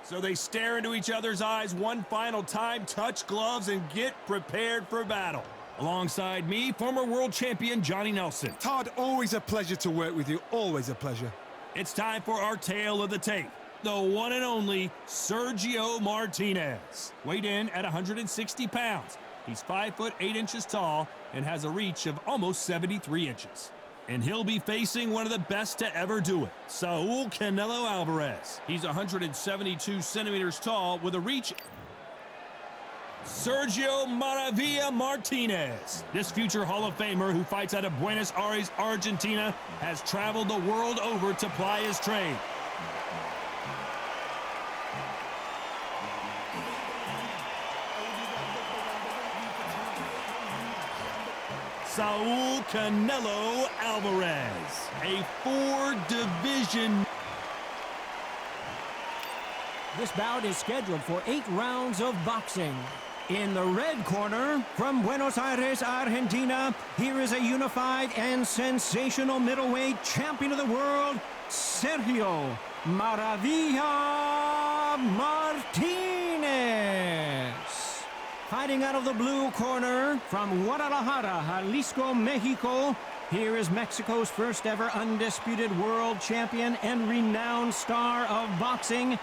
So they stare into each other's eyes one final time, touch gloves, and get prepared for battle. Alongside me, former world champion Johnny Nelson. Todd, always a pleasure to work with you. Always a pleasure. It's time for our tale of the tape. The one and only Sergio Martinez. Weighed in at 160 pounds. He's 5 foot 8 inches tall and has a reach of almost 73 inches. And he'll be facing one of the best to ever do it, Saul Canelo Alvarez. He's 172 centimeters tall with a reach. Sergio Maravilla Martinez. This future Hall of Famer who fights out of Buenos Aires, Argentina, has traveled the world over to ply his trade. Saul Canelo Alvarez, a 4-division. This bout is scheduled for 8 rounds of boxing. In the red corner, from Buenos Aires, Argentina, here is a unified and sensational middleweight champion of the world, Sergio Maravilla Martinez. Fighting out of the blue corner, from Guadalajara, Jalisco, Mexico, here is Mexico's first ever undisputed world champion and renowned star of boxing.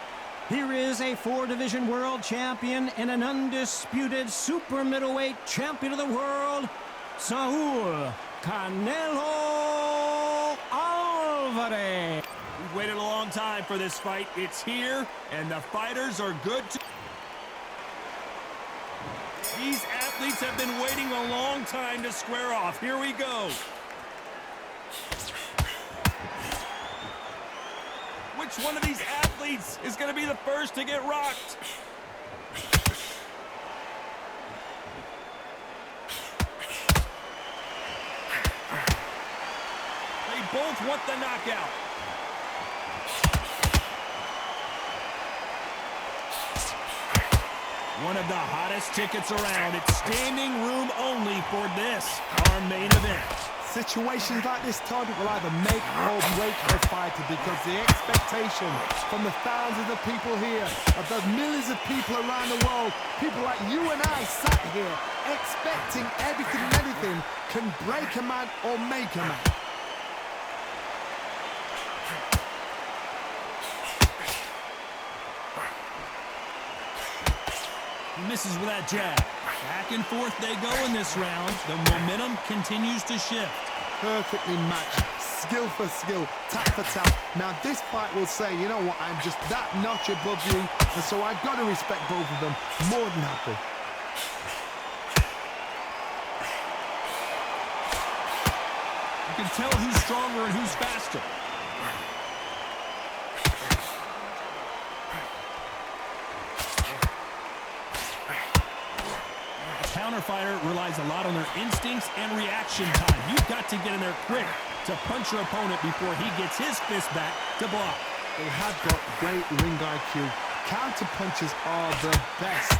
Here is a 4-division world champion and an undisputed super middleweight champion of the world, Saul Canelo Alvarez. We've waited a long time for this fight. It's here, and the fighters are good to... These athletes have been waiting a long time to square off. Here we go. Which one of these athletes is going to be the first to get rocked? They both want the knockout. One of the hottest tickets around. It's standing room only for this, our main event. Situations like this, Todd, will either make or break the fighter because the expectation from the thousands of people here, of those millions of people around the world, people like you and I sat here expecting everything and anything, can break a man or make a man. He misses with that jab. Back and forth they go in this round. The momentum continues to shift. Perfectly matched, skill for skill, tap for tap. Now this fight will say, you know what, I'm just that notch above you, and so I've got to respect both of them more than happy. You can tell who's stronger and who's faster. Fighter relies a lot on their instincts and reaction time. You've got to get in there quick to punch your opponent before he gets his fist back to block. They have got great ring IQ. Counter punches are the best.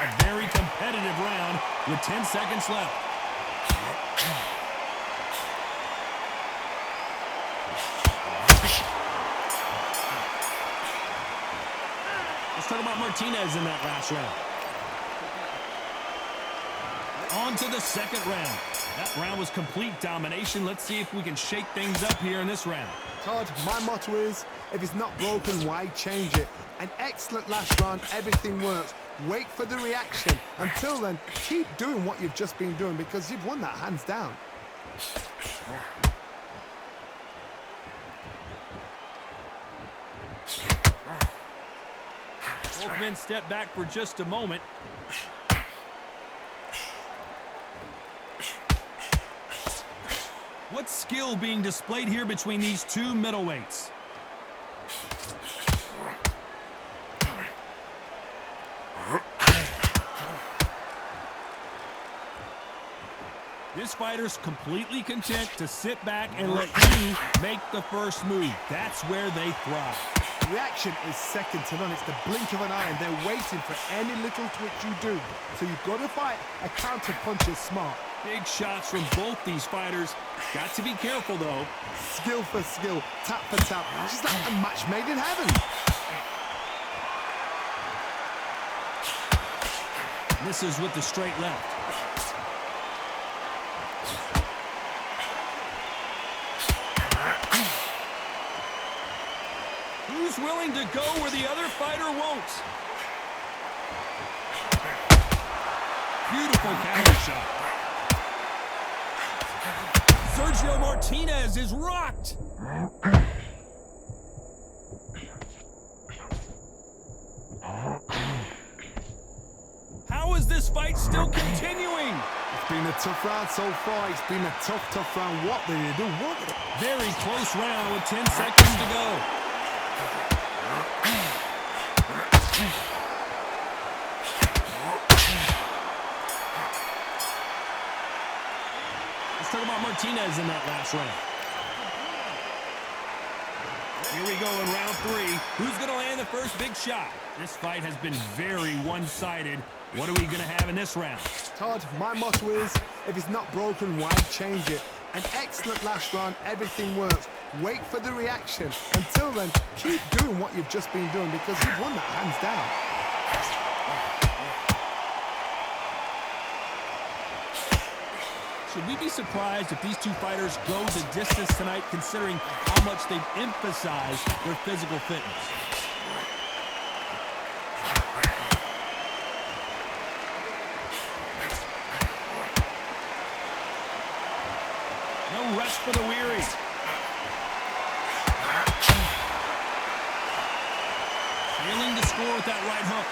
A very competitive round with 10 seconds left. Let's talk about Martinez in that last round. On to the second round. That round was complete domination. Let's see if we can shake things up here in this round. Todd, my motto is, if it's not broken, why change it? An excellent last round, everything works. Wait for the reaction. Until then, keep doing what you've just been doing because you've won that hands down. Both men step back for just a moment. What skill being displayed here between these two middleweights? This fighter's completely content to sit back and let you make the first move. That's where they thrive. Reaction is second to none. It's the blink of an eye, and they're waiting for any little twitch you do. So you've got to fight a counter punch is smart. Big shots from both these fighters. Got to be careful, though. Skill for skill, tap for tap. Just like a match made in heaven. Misses with the straight left. Who's willing to go where the other fighter won't? Beautiful counter shot. Sergio Martinez is rocked. How is this fight still continuing? It's been a tough round so far. It's been a tough round. What did they do? Very close round with 10 seconds to go. Let's talk about Martinez in that last round. Here we go in round 3. Who's going to land the first big shot? This fight has been very one-sided. What are we going to have in this round? Todd, my motto is, if it's not broken, why change it? An excellent last round, everything works. Wait for the reaction. Until then, keep doing what you've just been doing because you've won that hands down. Should we be surprised if these two fighters go the distance tonight, considering how much they've emphasized their physical fitness? No rest for the weary. Failing to score with that right hook.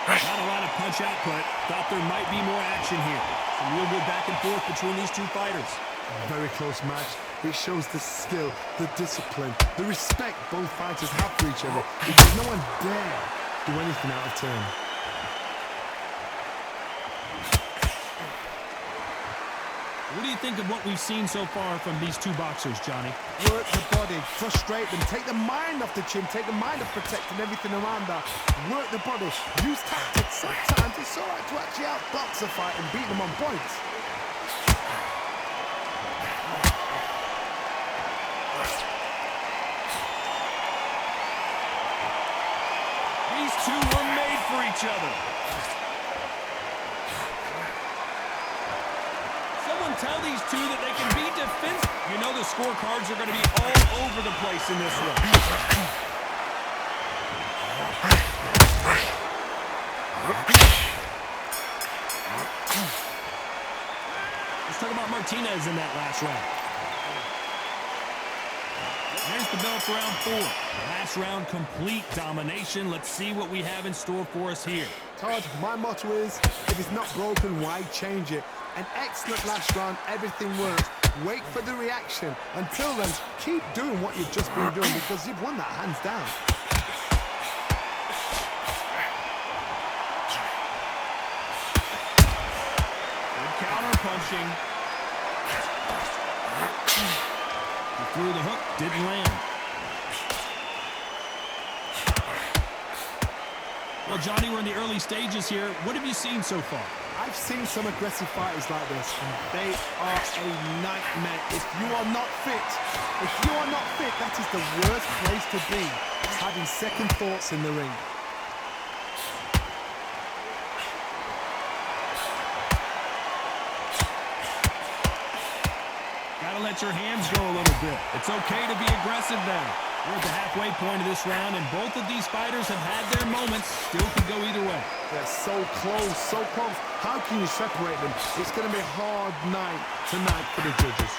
Not a lot of punch output. Thought there might be more action here. Some real good back and forth between these two fighters. Very close match. It shows the skill, the discipline, the respect both fighters have for each other because no one dare do anything out of turn. What do you think of what we've seen so far from these two boxers, Johnny? Work the body, frustrate them, take the mind off the chin, take the mind off protecting everything around that. Work the body, use tactics. Sometimes it's all right to actually outbox a fight and beat them on points. These two were made for each other. Someone tell these two that they can be defensive. You know the scorecards are going to be all over the place in this one. Let's talk about Martinez in that last round. There's the bell for round 4. Last round, complete domination. Let's see what we have in store for us here. Todd, my motto is, if it's not broken, why change it? An excellent last round, everything works. Wait for the reaction. Until then, keep doing what you've just been doing because you've won that hands down. Good counter punching. He threw the hook, didn't land. Well, Johnny, we're in the early stages here. What have you seen so far? I've seen some aggressive fighters like this, and they are a nightmare. If you are not fit, that is the worst place to be, having second thoughts in the ring. Gotta let your hands go a little bit. It's okay to be aggressive now. We're at the halfway point of this round, and both of these fighters have had their moments. Still could go either way. They're so close, so close. How can you separate them? It's going to be a hard night tonight for the judges.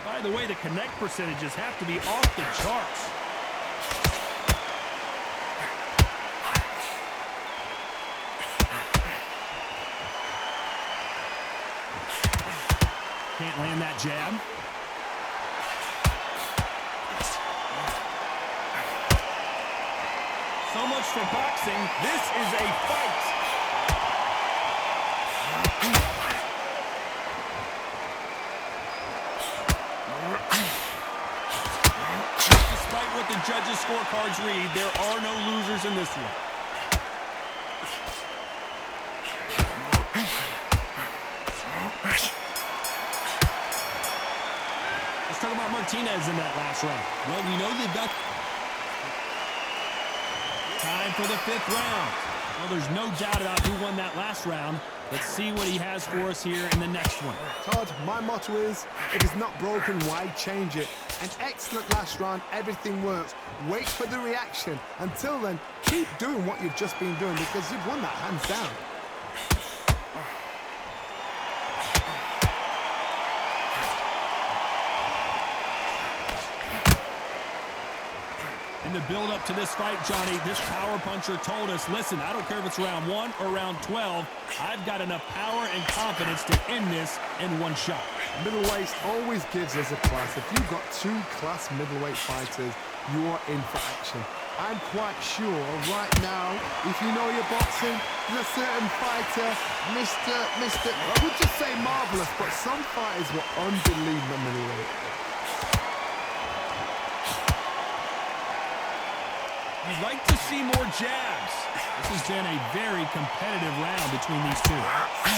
By the way, the connect percentages have to be off the charts. Can't land that jab. So much for boxing. This is a fight. Despite what the judges' scorecards read, there are no losers in this one. Let's talk about Martinez in that last round. Well, we know they've got time for the 5th round. Well, there's no doubt about who won that last round. Let's see what he has for us here in the next one. Todd, my motto is, if it's not broken, why change it? An excellent last round, everything works. Wait for the reaction. Until then, keep doing what you've just been doing because you've won that hands down. In the build-up to this fight, Johnny, this power puncher told us, listen, I don't care if it's round 1 or round 12, I've got enough power and confidence to end this in one shot. Middleweight always gives us a class. If you've got 2 class middleweight fighters, you are in for action. I'm quite sure right now, if you know your boxing, there's a certain fighter, Mr. I would just say marvelous, but some fighters were unbelievable middleweight. You'd like to see more jabs. This has been a very competitive round between these two.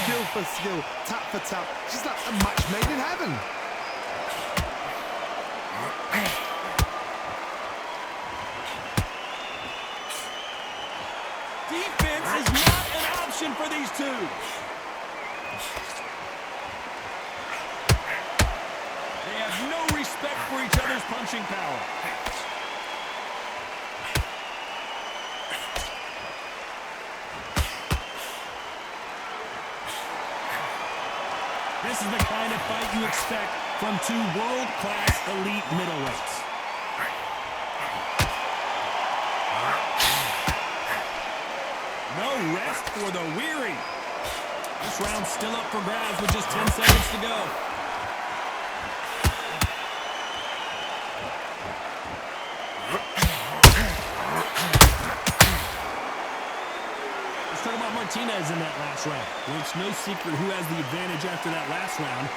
Skill for skill, tap for tap. Just like a match made in heaven. Defense is not an option for these two. They have no respect for each other's punching power. This is the kind of fight you expect from 2 world-class elite middleweights. No rest for the weary. This round's still up for grabs with just 10 seconds to go. Let's talk about Martinez in that last round. Well, it's no secret who has the advantage after that last round.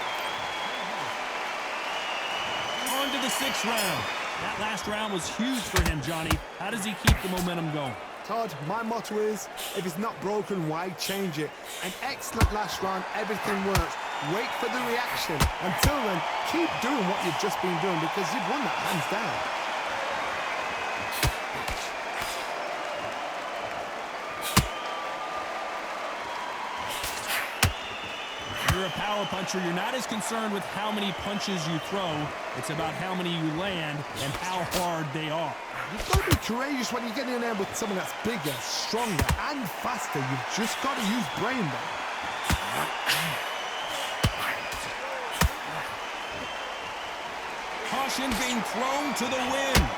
On to the 6th round. That last round was huge for him, Johnny. How does he keep the momentum going? Todd, my motto is, if it's not broken, why change it? An excellent last round, everything works. Wait for the reaction. Until then, keep doing what you've just been doing because you've won that hands down. You're a power puncher. You're not as concerned with how many punches you throw. It's about how many you land and how hard they are. You've got to be courageous when you get in there with someone that's bigger, stronger, and faster. You've just got to use brain there. Caution being thrown to the wind.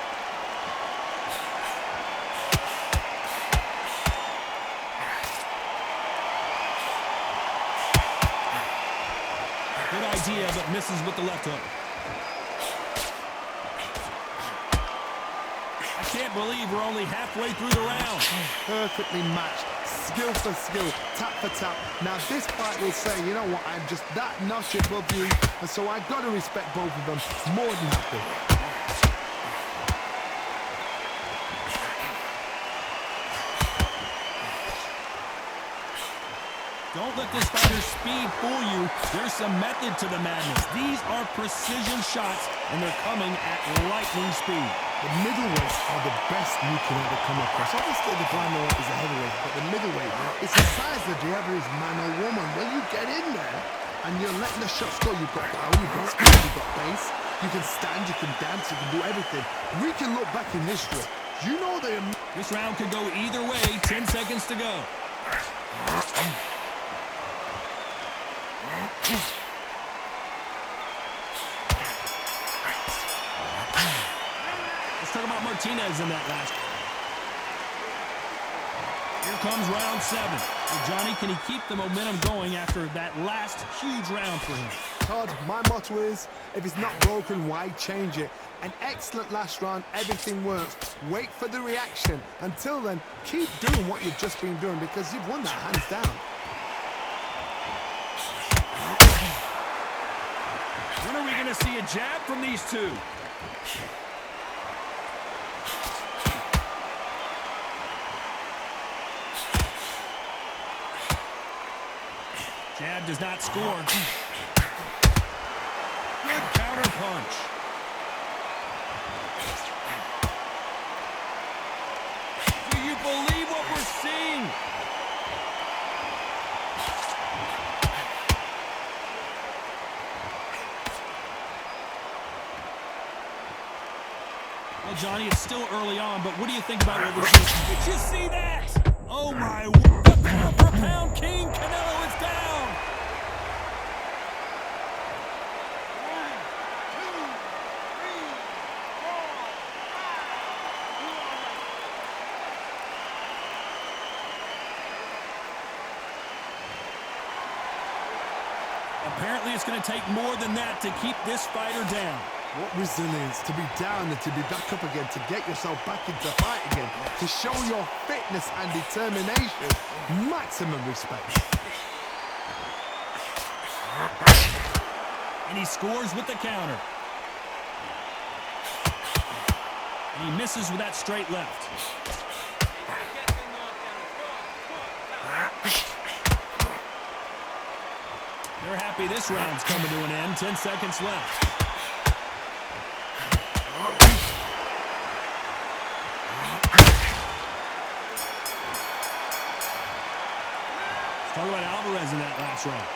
Good idea, but misses with the left hook. I can't believe we're only halfway through the round. Perfectly matched. Skill for skill, tap for tap. Now this fight will say, you know what, I'm just that notch above you, and so I've got to respect both of them more than happy. Don't let this fighter's speed fool you. There's some method to the madness. These are precision shots, and they're coming at lightning speed. The middleweights are the best you can ever come across. Obviously, the flyweight is a heavyweight, but the middleweight, it's the size of the average man or woman. When you get in there and you're letting the shots go, you've got power, you've got speed, you've got pace, you can stand, you can dance, you can do everything. We can look back in history. You know they. This round could go either way. 10 seconds to go. Let's talk about Martinez in that last. Here comes round 7. Well, Johnny, can he keep the momentum going after that last huge round for him? Todd, my motto is, if it's not broken, why change it? An excellent last round, everything works. Wait for the reaction. Until then, keep doing what you've just been doing because you've won that hands down. When are we going to see a jab from these two? Jab does not score. Good counter punch. Do you believe what we're seeing? Well, Johnny, it's still early on, but what do you think about what we're seeing? Did you see that? Oh, my word. The pound-for-pound king, Canelo, is down. 1, 2, 3, 4, 5. Apparently, it's going to take more than that to keep this fighter down. What resilience to be down and to be back up again, to get yourself back into fight again, to show your fitness and determination. Maximum respect. And he scores with the counter. And he misses with that straight left. They're happy this round's coming to an end. 10 seconds left. Talk about Alvarez in that last round.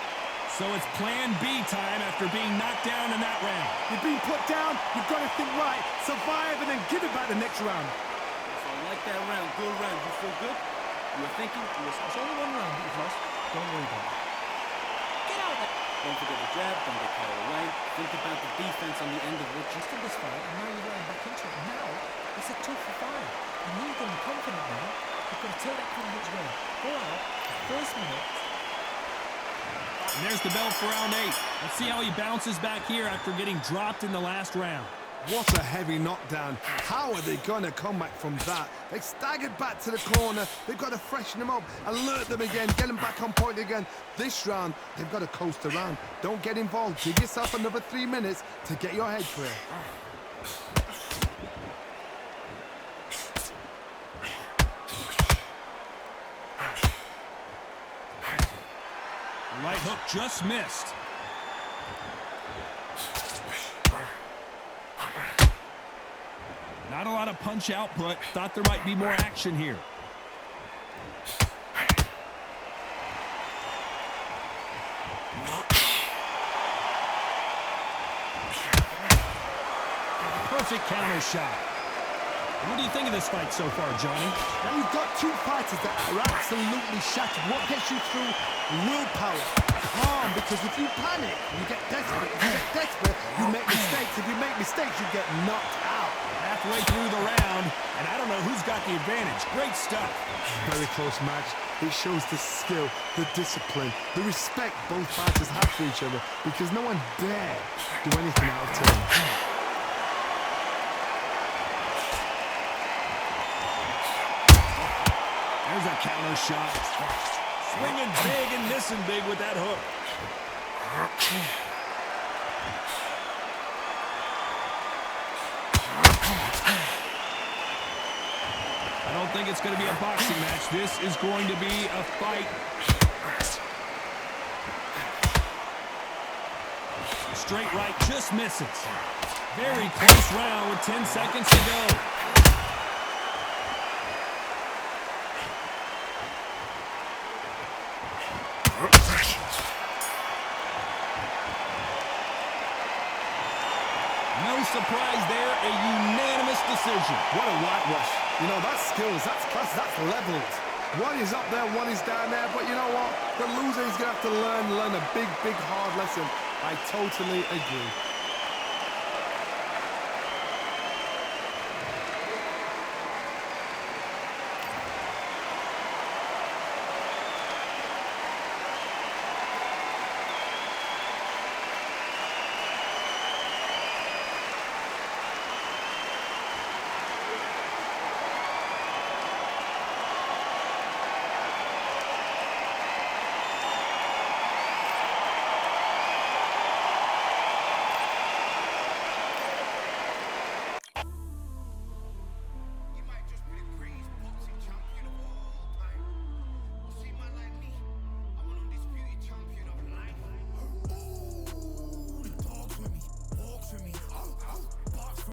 So it's plan B time after being knocked down in that round. You've been put down, you've got to think right, survive and then give it back the next round. So I like that round, good round. You feel good? You were thinking, it's only one round that you've lost. Don't worry about it. Get out of it. Don't forget the jab, don't get carried away. Think about the defense on the end of it. Just in this fight, and now you're right back into it. Now, it's a 2 for 5. And you're feeling confident now. You've got to take that confidence away. Go out, first minute. And there's the bell for round 8. Let's see how he bounces back here after getting dropped in the last round. What a heavy knockdown. How are they going to come back from that? They staggered back to the corner. They've got to freshen them up, alert them again, get them back on point again. This round, they've got to coast around. Don't get involved. Give yourself another 3 minutes to get your head clear. Right hook just missed. Not a lot of punch output. Thought there might be more action here. Perfect counter shot. What do you think of this fight so far, Johnny? Now you've got two fighters that are absolutely shattered. What gets you through? Willpower. Calm, because if you panic, you get desperate. If you get desperate, you make mistakes. If you make mistakes, you get knocked out. Halfway through the round, and I don't know who's got the advantage. Great stuff. Very close match. It shows the skill, the discipline, the respect both fighters have for each other, because no one dare do anything out of turn. There's a counter shot. Swinging big and missing big with that hook. I don't think it's going to be a boxing match. This is going to be a fight. Straight right just misses. Very close round with 10 seconds to go. No surprise there, a unanimous decision. What a whitewash. You know, that's skills, that's class, that's levels. One is up there, one is down there, but you know what? The loser is going to have to learn a big, big, hard lesson. I totally agree.